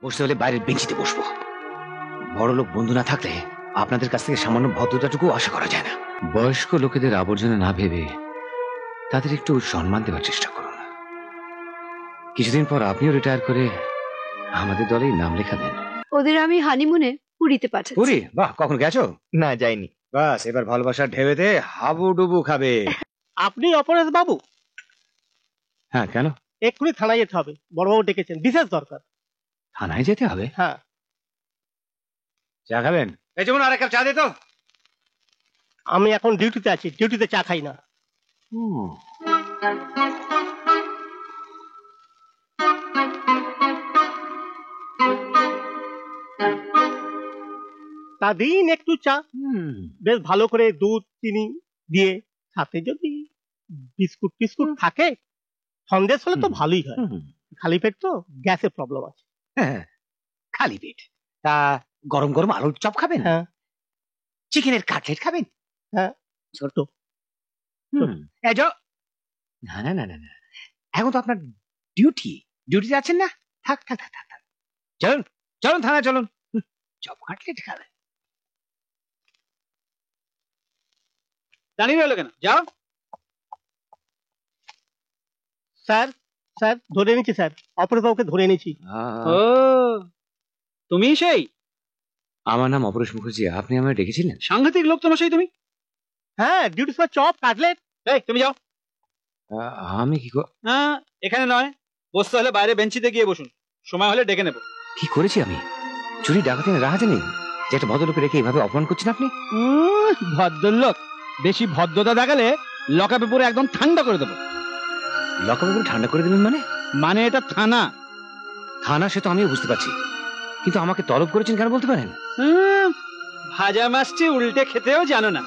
বসতে হলে বাইরের বেঞ্চিতে বসবো। বড়লোক বন্ধু না থাকলে আপনাদের কাছ থেকে সামান্য ভদ্রতাটুকু আশা করা যায় না। বয়স্ক লোকেদের আবর্জনা না ভেবে তাদের একটু সম্মান দেওয়ার চেষ্টা করুন। কিছুদিন পর আপনিও রিটায়ার করে আমাদের দলেই নাম লেখা দেন। ওদের আমি হানিমুনে পুরীতে পাঠাচ্ছি। পুরী? বাহ, কখন গেছো? না, যাইনি। বাস, এবার ভালোবাসার ঢেউতে হাবুডুবু খাবে। আপনি অপরাধ বাবু? হ্যাঁ, কেন? এক্ষুনি থানায় যেতে হবে, বড়বাবু ডেকেছেন, বিশেষ দরকার। থানায় যেতে হবে? হ্যাঁ। চা খাবেন? এই যেমন আর এক কাপ চা দে তো। আমি এখন ডিউটিতে আছি, ডিউটিতে চা খাই না। তা দিন একটু চা, বেশ ভালো করে দুধ চিনি দিয়ে, সাথে যদি বিস্কুট টিস্কুট থাকে, সন্দেশ হলে তো ভালোই হয়। খালি পেট তো গ্যাসের প্রবলেম আছে। হ্যাঁ, খালি পেট। তা গরম গরম আলুর চপ খাবেন? হ্যাঁ। চিকেনের কাটলেট খাবেন? হ্যাঁ, ছোট। না না না না না, এখন তো আপনার ডিউটিতে আছেন না। থাক থাক থাক থাক, চলুন চলুন থানায় চলুন, চপ কাটলেট খাবেন। দাঁড়িয়ে রইল কেন? যাও। স্যার, স্যার ধরে নিচ্ছি স্যার, অপরাধবাবুকে ধরে নিচ্ছি। ও, তুমি সেই? আমার নাম অপরেশ মুখার্জি, আপনি আমায় ডেকেছিলেন? সাংঘাতিক লোক তোমার সেই। তুমি? হ্যাঁ, ডিউটি সময় চপ কাটলেট। এই তুমি যাও। আমি কি এখানে নয়, বসতে হলে বাইরে বেঞ্চিতে গিয়ে বসুন, সময় হলে ডেকে নেব। কি করেছি আমি? চুরি ডাকাতি রাহাতে নেই যে একটা ভদ্রলোকে রেখে এইভাবে অপমান করছেন আপনি? ভদ্রলোক বেশি ভদ্রতা দেখালে লকআপে পুরো একদম ঠান্ডা করে দেবো। লকআপে পুরো ঠান্ডা করে দেবেন মানে? মানে এটা থানা। থানা সে তো আমিও বুঝতে পারছি, কিন্তু আমাকে তলব করেছেন কেন বলতে পারেন? ভাজা মাছটি উল্টে খেতেও জানো না,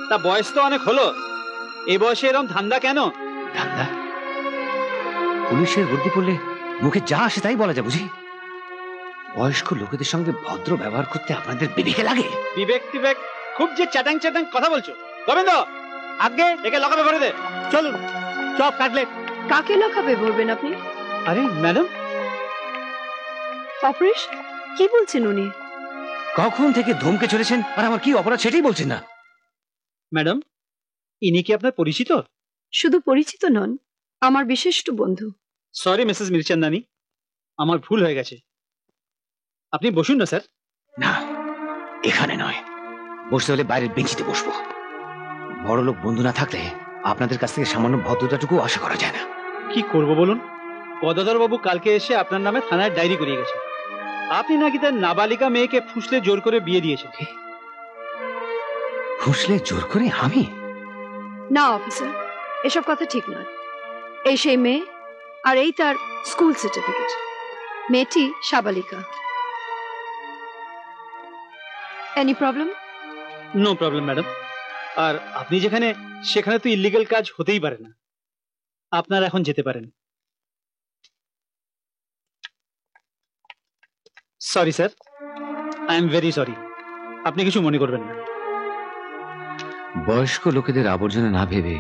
তা বয়স তো অনেক হলো, এই বয়সে এরকম ধান্দা কেন? ধান্দা? পুলিশের বর্দি পড়লে মুখে যা আসে তাই বলা যায় বুঝি? বয়স্ক লোকেদের সঙ্গে ভদ্র ব্যবহার করতে আপনাদের বিবেকে লাগে? বিবেক টিবেক খুব যে চ্যাটাং চ্যাটাং কথা বলছো। গোবিন্দ, আগে একে লকআপে ভরে দে। চলুন, চপ কাটলেট। কাকে লকআপে ভরবেন আপনি? আরে ম্যাডাম। অপরেশ, কি বলছেন উনি? কখন থেকে ধমকে চলেছেন, আর আমার কি অপরাধ সেটাই বলছেন না। ম্যাডাম, ইনি কি আপনার পরিচিত? শুধু পরিচিত নন, আমার বিশিষ্ট বন্ধু। সরি মিসেস মিরচান্দানি, আমার ভুল হয়ে গেছে। আপনি বসুন না স্যার। না, এখানে নয়, বসতে হলে বাইরের বেঞ্চিতে বসবো। বড়লোক বন্ধু না থাকলে আপনাদের কাছ থেকে সামান্য ভদ্রতাটুকু আশা করা যায় না। কি করব বলুন? গদাধর বাবু কালকে এসে আপনার নামে থানায় ডায়েরি করিয়ে গেছে। আপনি নাকি তার নাবালিকা মেয়েকে ফুসলে জোর করে বিয়ে দিয়েছেন। ফুসলে জোর করে? আমি? না অফিসার, এসব কথা ঠিক নয়। এই সেই মেয়ে, আর এই তার স্কুল সার্টিফিকেট। মেয়েটি সাবালিকা। Any problem? No problem madam. আর আপনি যেখানে, সেখানে তো ইল্লিগাল কাজ হতেই পারে না। আপনারা এখন যেতে পারেন। Sorry sir, I am very sorry. আপনি কিছু মনে করবেন না। বয়স্ক লোকেদের আবর্জনা না ভেবে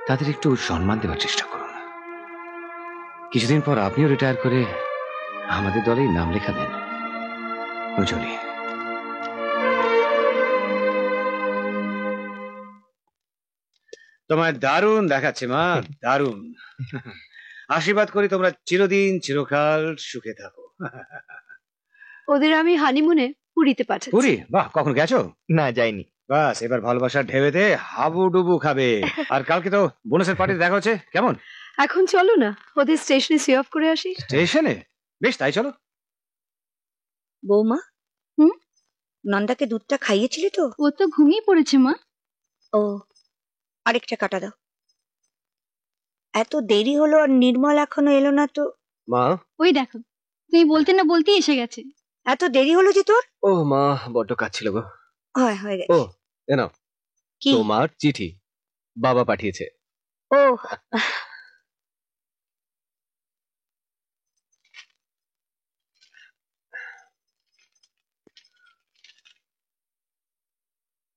তাদের একটু সম্মান দেওয়ার চেষ্টা করুন। কিছুদিন পর আপনিও রিটায়ার করে আমাদের দলেই নাম লেখা দেন। চলি। তোমার দারুণ দেখাচ্ছে মা, দারুণ। আশীর্বাদ করি তোমরা চিরদিন চিরকাল সুখে থাকো। ওদের আমি হানিমুনে পুরীতে পাঠাচ্ছি। পুরী? বাহ, কখন গেছো? না, যাইনি। বাস, এবার ভালোবাসার ঢেউতে হাবুডুবু খাবে। আর কালকে তো বোনাসের পার্টিতে দেখা হচ্ছে, কেমন? এখন চলো না, ওদের স্টেশনে সি অফ করে আসি। স্টেশনে? বেশ, তাই চলো। বৌমা, নন্দাকে দুধটা খাইয়েছিলে তো? ও তো ঘুমিয়ে পড়েছে মা। ও, আরেকটা কাটা দাও। এত দেরি হলো আর নির্মল এখনো এলো না তো? মা, ওই দেখো, তুমি বলতে না বলতেই এসে গেছে। এত দেরি হলো যে তোর? ও মা, বড্ড কাজ ছিল গো। হয়ে গেছে। ও, এ নাও তোমার চিঠি, বাবা পাঠিয়েছে। ও,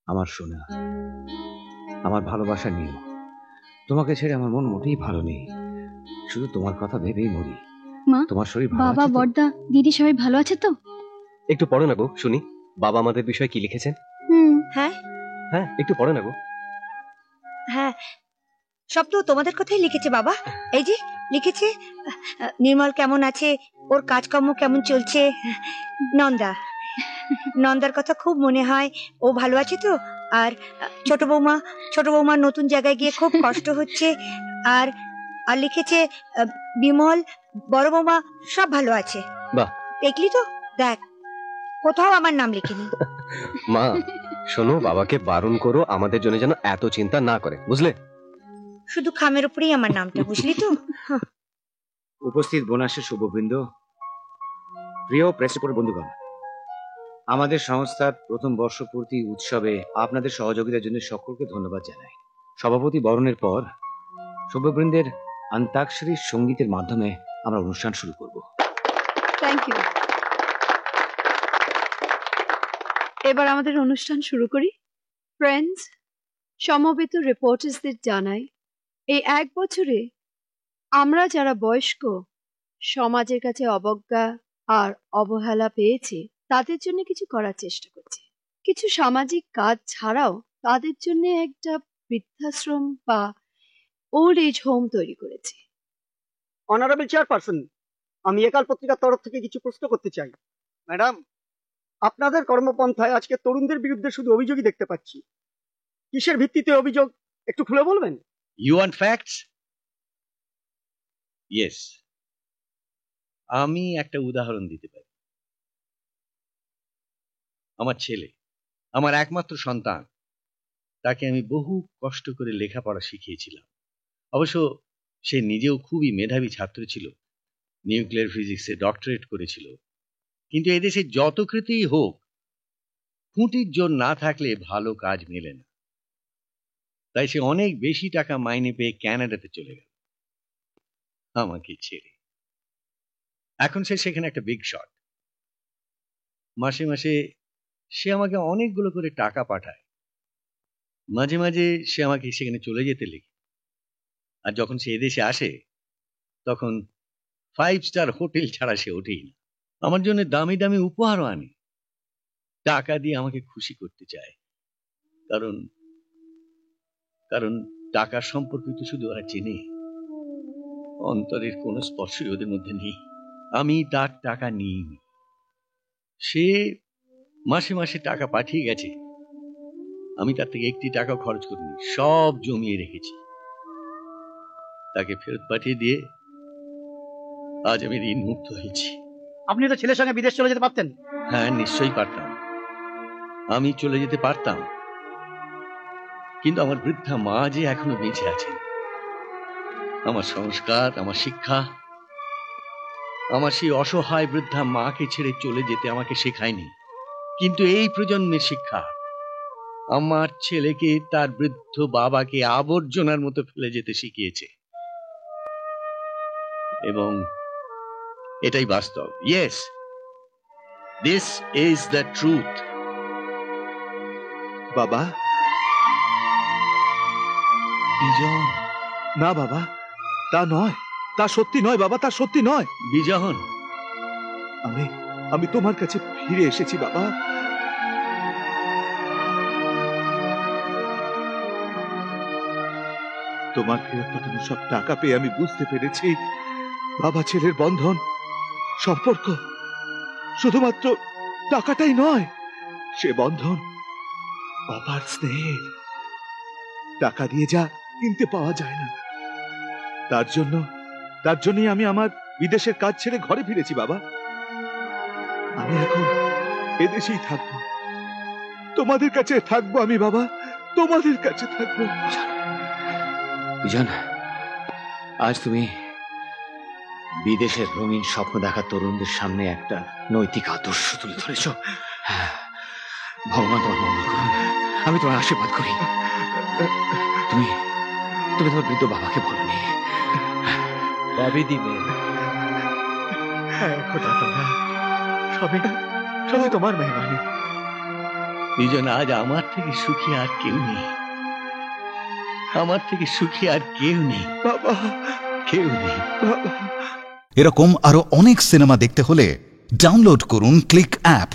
আমার সোনা, আমার ভালোবাসা নিও। তোমাকে ছেড়ে আমার মন মোটেই ভালো নেই, শুধু তোমার কথা ভেবেই মরি। মা, তোমার শরীর ভালো বাবা, আছে তো? বড়দা, দিদি সবাই ভালো আছে তো? একটু পড়ো না গো শুনি, বাবা আমাদের বিষয়ে কি লিখেছেন। হ্যাঁ হ্যাঁ একটু পড়ো না গো। হ্যাঁ, সব তো তোমাদের কথাই লিখেছে বাবা। এই যে লিখেছে নির্মল কেমন আছে, ওর কাজকর্ম কেমন চলছে, নন্দা নন্দার কথা খুব মনে হয়, ও ভালো আছে তো, আর ছোট বৌমা নতুন জায়গায় গিয়ে খুব কষ্ট হচ্ছে, আর আর লিখেছে বিমল, বড় বৌমা সব ভালো আছে। বাহ। দেখলি তো, দেখ কোথাও আমার নাম লিখিনি। মা শোনো, বাবাকে বারণ করো আমাদের জন্য যেন এত চিন্তা না করে, বুঝলে? শুধু খামের উপরেই আমার নামটা, বুঝলি তো। উপস্থিত বোনাসের শুভবৃন্দ, প্রিয় প্রেস রিপোর্টার বন্ধুগণ, আমাদের সংস্থার প্রথম বর্ষপূর্তি উৎসবে আপনাদের সহযোগিতার জন্য সকলকে ধন্যবাদ জানাই। সভাপতি বরণের পর শুভবৃন্দের অন্তাক্ষরী সঙ্গীতের মাধ্যমে আমরা অনুষ্ঠান শুরু করব। Thank you. এবার আমাদের অনুষ্ঠান শুরু করি। ফ্রেন্ডস, সমবেত রিপোর্টার্সদের জানাই, এই 1 বছরে আমরা যারা বয়স্ক সমাজের কাছে অবজ্ঞা আর অবহেলা পেয়েছি, তাদের জন্য কিছু করার চেষ্টা করছি। কিছু সামাজিক কাজ ছাড়াও তাদের জন্য একটা বৃদ্ধাশ্রম বা ওল্ড এজ হোম তৈরি করেছি। অনারেবল চেয়ারপারসন, আমি একাল পত্রিকার তরফ থেকে কিছু প্রশ্ন করতে চাই। ম্যাডাম, আপনাদের কর্মপন্থায় আজকে তরুণদের বিরুদ্ধে শুধু অভিযোগই দেখতে পাচ্ছি। কিসের ভিত্তিতে অভিযোগ, একটু খুলে বলবেন? You want facts? Yes. আমি একটা উদাহরণ দিতে পারি। আমার ছেলে, আমার একমাত্র সন্তান, তাকে আমি বহু কষ্ট করে লেখাপড়া শিখিয়েছিলাম। অবশ্য সে নিজেও খুবই মেধাবী ছাত্র ছিল, নিউক্লিয়ার ফিজিক্সে ডক্টরেট করেছিল। কিন্তু এদেশে যত কৃতিই হোক, খুঁটির জোর না থাকলে ভালো কাজ মেলে না। তাই সে অনেক বেশি টাকা মাইনে পেয়ে ক্যানাডাতে চলে গেল আমাকে ছেড়ে। এখন সে সেখানে একটা বিগ শট। মাসে মাসে সে আমাকে অনেকগুলো করে টাকা পাঠায়। মাঝে মাঝে সে আমাকে সেখানে চলে যেতে লেগে। আর যখন সে এদেশে আসে, তখন 5 স্টার হোটেল ছাড়া সে ওঠেই না। আমার জন্য দামি দামি উপহারও আনে। টাকা দিয়ে আমাকে খুশি করতে চায়, কারণ কারণ টাকার সম্পর্কে তো শুধু ওরা চেনে, অন্তরের কোনো স্পর্শই ওদের মধ্যে নেই। আমি তার টাকা নিইনি। সে মাসে মাসে টাকা পাঠিয়ে গেছে, আমি তার থেকে একটি টাকা খরচ করিনি, সব জমিয়ে রেখেছি। তাকে ফেরত পাঠিয়ে দিয়ে আজ আমি ঋণ মুক্ত হয়েছি। আপনি তো ছেলের সঙ্গে বিদেশ চলে যেতে পারতেন। হ্যাঁ, নিশ্চয়ই পারতাম। আমি চলে যেতে পারতাম, কিন্তু আমার বৃদ্ধা মা যে এখনো বেঁচে আছেন। আমার সংস্কার, আমার শিক্ষা, আমার সেই অসহায় বৃদ্ধা মাকে ছেড়ে চলে যেতে আমাকে শেখায়নি। কিন্তু এই প্রজন্মের শিক্ষা আমার ছেলেকে তার বৃদ্ধ বাবাকে আবর্জনার মতো ফেলে যেতে শিখিয়েছে, এবং এটাই বাস্তব। Yes, this is the truth. বাবা, বিজন। না বাবা, তা নয়, তা সত্যি নয় বাবা, তা সত্যি নয়। বিজন, আমি তোমার কাছে ফিরে এসেছি বাবা। তোমার ফেরত পাঠানো সব টাকা পেয়ে আমি বুঝতে পেরেছি, বাবা ছেলের বন্ধন, সম্পর্ক শুধুমাত্র টাকাটাই নয়, সে বন্ধন অপার স্নেহের। টাকা দিয়ে যা কিনতে পাওয়া যায় না। তার জন্যই আমি আমার বিদেশের কাজ ছেড়ে ঘরে ফিরেছি বাবা। আমি এখন এদেশেই থাকবো, তোমাদের কাছে থাকবো আমি বাবা, তোমাদের কাছে থাকবো। বিজন, আজ তুমি বিদেশের রঙিন স্বপ্ন দেখা তরুণদের সামনে একটা নৈতিক আদর্শ তুলে ধরেছ। ভগবান তোমার মঙ্গল করুন, আমি তোমার আশীর্বাদ করি। তুমি তোমার বৃদ্ধ বাবাকে বলনি? ভাবি দিবে। সবই তোমার মেহরবানি। বিজন, আজ আমার থেকে সুখী আর কেউ নেই। আমার থেকে সুখী আর কেউ নেই বাবা, কেউ নেই। বাবা। এরকম আরো অনেক সিনেমা দেখতে হলে ডাউনলোড করুন ক্লিক অ্যাপ।